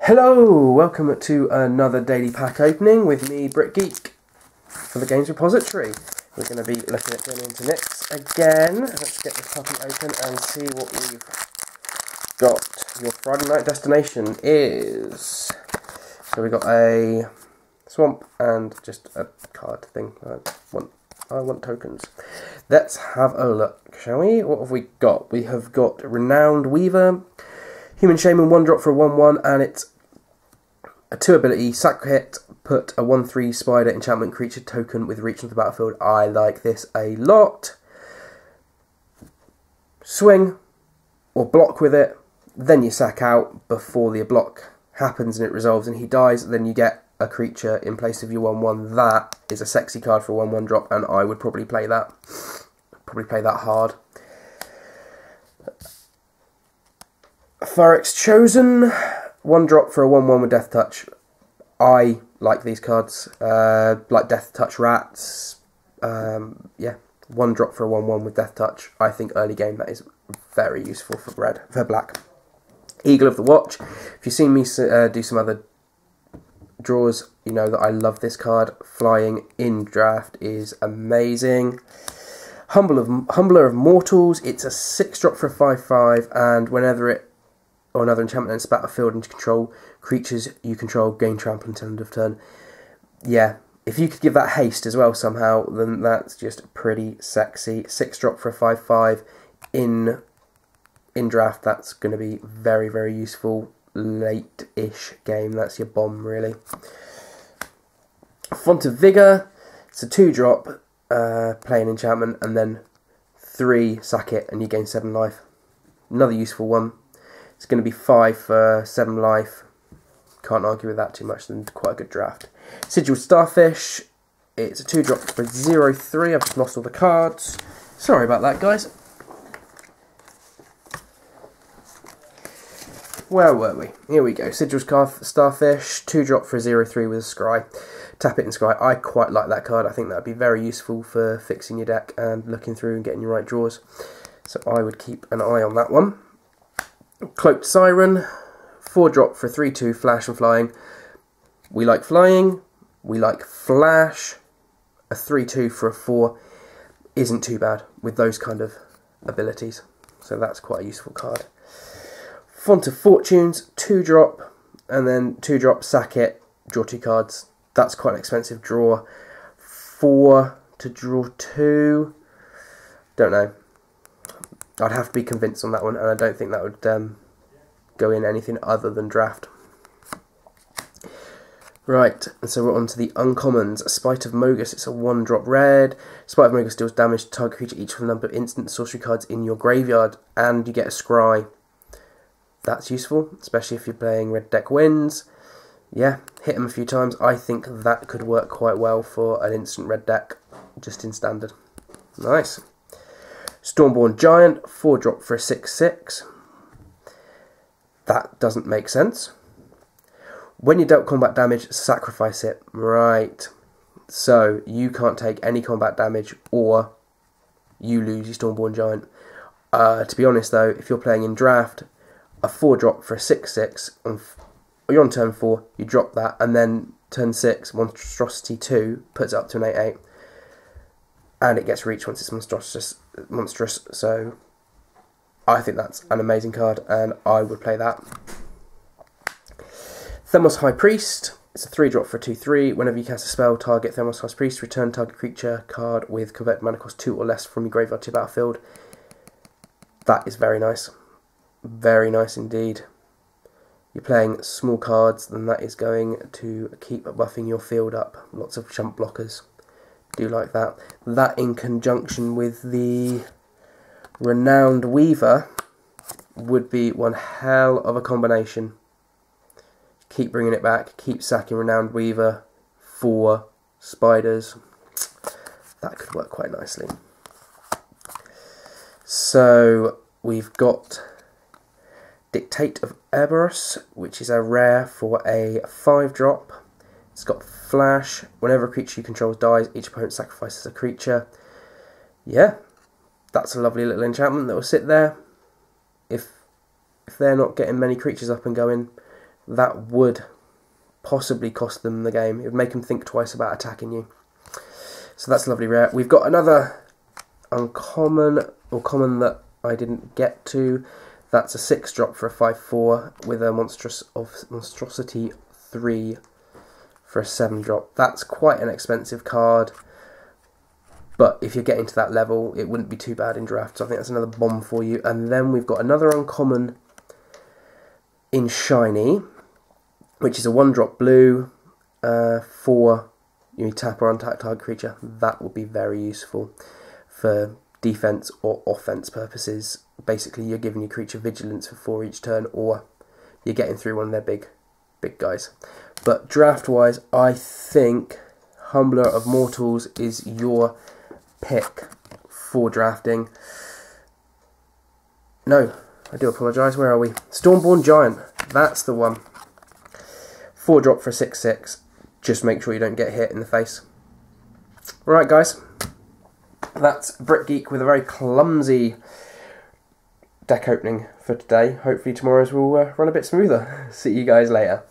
Hello, welcome to another daily pack opening with me, Brit Geek, for the Games Repository. We're going to be looking at going into Nix again. Let's get this puppy open and see what we've got. Your Friday night destination is... So we got a swamp and just a card thing. I want tokens. Let's have a look, shall we? What have we got? We have got Renowned Weaver, Human Shaman, 1-drop for a 1/1, and it's a 2 ability, sack hit, put a 1/3 spider enchantment creature token with reach into the battlefield. I like this a lot. Swing or block with it, then you sack out before the block happens and it resolves and he dies, then you get a creature in place of your 1/1. That is a sexy card for a 1/1 drop, and I would probably play that. Probably play that hard. Pharix Chosen, 1-drop for a 1/1 with Death Touch. I like these cards, like Death Touch Rats. Yeah, 1-drop for a 1/1 with Death Touch. I think early game that is very useful for black. Eagle of the Watch. If you've seen me do some other draws, you know that I love this card. Flying in draft is amazing. Humbler of Mortals. It's a 6-drop for a 5/5, and whenever it or another enchantment enters battlefield and control creatures you control gain trample until end of turn. Yeah, if you could give that haste as well somehow, then that's just pretty sexy. 6-drop for a 5/5 in draft. That's going to be very, very useful late-ish game. That's your bomb, really. Font of Vigor. It's a 2-drop, play an enchantment, and then 3 sack it, and you gain 7 life. Another useful one. It's going to be 5 for 7 life. Can't argue with that too much. Then quite a good draft. Sigil Starfish. It's a 2-drop for 0/3. I've just lost all the cards. Sorry about that, guys. Where were we? Here we go. Sigil Starfish. 2-drop for a 0/3 with a scry. Tap it and scry. I quite like that card. I think that would be very useful for fixing your deck and looking through and getting your right draws. So I would keep an eye on that one. Cloaked Siren, 4-drop for 3/2, flash and flying. We like flying, we like flash. A 3/2 for a 4 isn't too bad with those kind of abilities. So that's quite a useful card. Font of Fortunes, 2-drop, and then 2-drop, sack it, draw 2 cards. That's quite an expensive draw. 4 to draw 2, don't know. I'd have to be convinced on that one, and I don't think that would go in anything other than draft. Right, and so we're on to the uncommons. Spite of Mogus, it's a 1-drop red. Spite of Mogus deals damage to target creature each with a number of instant sorcery cards in your graveyard, and you get a scry. That's useful, especially if you're playing red deck wins. Yeah, hit them a few times. I think that could work quite well for an instant red deck, just in standard. Nice. Stormborn Giant, 4-drop for a 6/6. That doesn't make sense. When you dealt combat damage, sacrifice it. Right. So, you can't take any combat damage or you lose your Stormborn Giant. To be honest though, if you're playing in draft, a 4-drop for a 6/6, you're on turn 4, you drop that, and then turn 6, Monstrosity 2 puts it up to an 8/8. And it gets reach once it's monstrous, so I think that's an amazing card, and I would play that. Themos High Priest, it's a 3-drop for a 2/3. Whenever you cast a spell, target Themos High Priest, return target creature card with converted mana cost 2 or less from your graveyard to your battlefield. That is very nice. Very nice indeed. You're playing small cards, then that is going to keep buffing your field up. Lots of chump blockers. Do like that. That in conjunction with the Renowned Weaver would be one hell of a combination. Keep bringing it back. Keep sacking Renowned Weaver for spiders. That could work quite nicely. So we've got Dictate of Erebos, which is a rare for a 5-drop. It's got flash. Whenever a creature you control dies, each opponent sacrifices a creature. Yeah, that's a lovely little enchantment that will sit there. If they're not getting many creatures up and going, that would possibly cost them the game. It would make them think twice about attacking you. So that's lovely rare. We've got another uncommon, or common that I didn't get to. That's a 6-drop for a 5/4 with a monstrosity 3 for a 7-drop. That's quite an expensive card, but if you're getting to that level, it wouldn't be too bad in draft. So I think that's another bomb for you. And then we've got another uncommon in shiny, which is a 1-drop blue for you tap or untap target creature. That will be very useful for defense or offense purposes. Basically, you're giving your creature vigilance for 4 each turn, or you're getting through one of their big guys. But draft-wise, I think Humbler of Mortals is your pick for drafting. No, I do apologise. Where are we? Stormborn Giant. That's the one. 4-drop for a 6/6. Just make sure you don't get hit in the face. Alright, guys. That's Brick Geek with a very clumsy deck opening for today. Hopefully tomorrow's will run a bit smoother. See you guys later.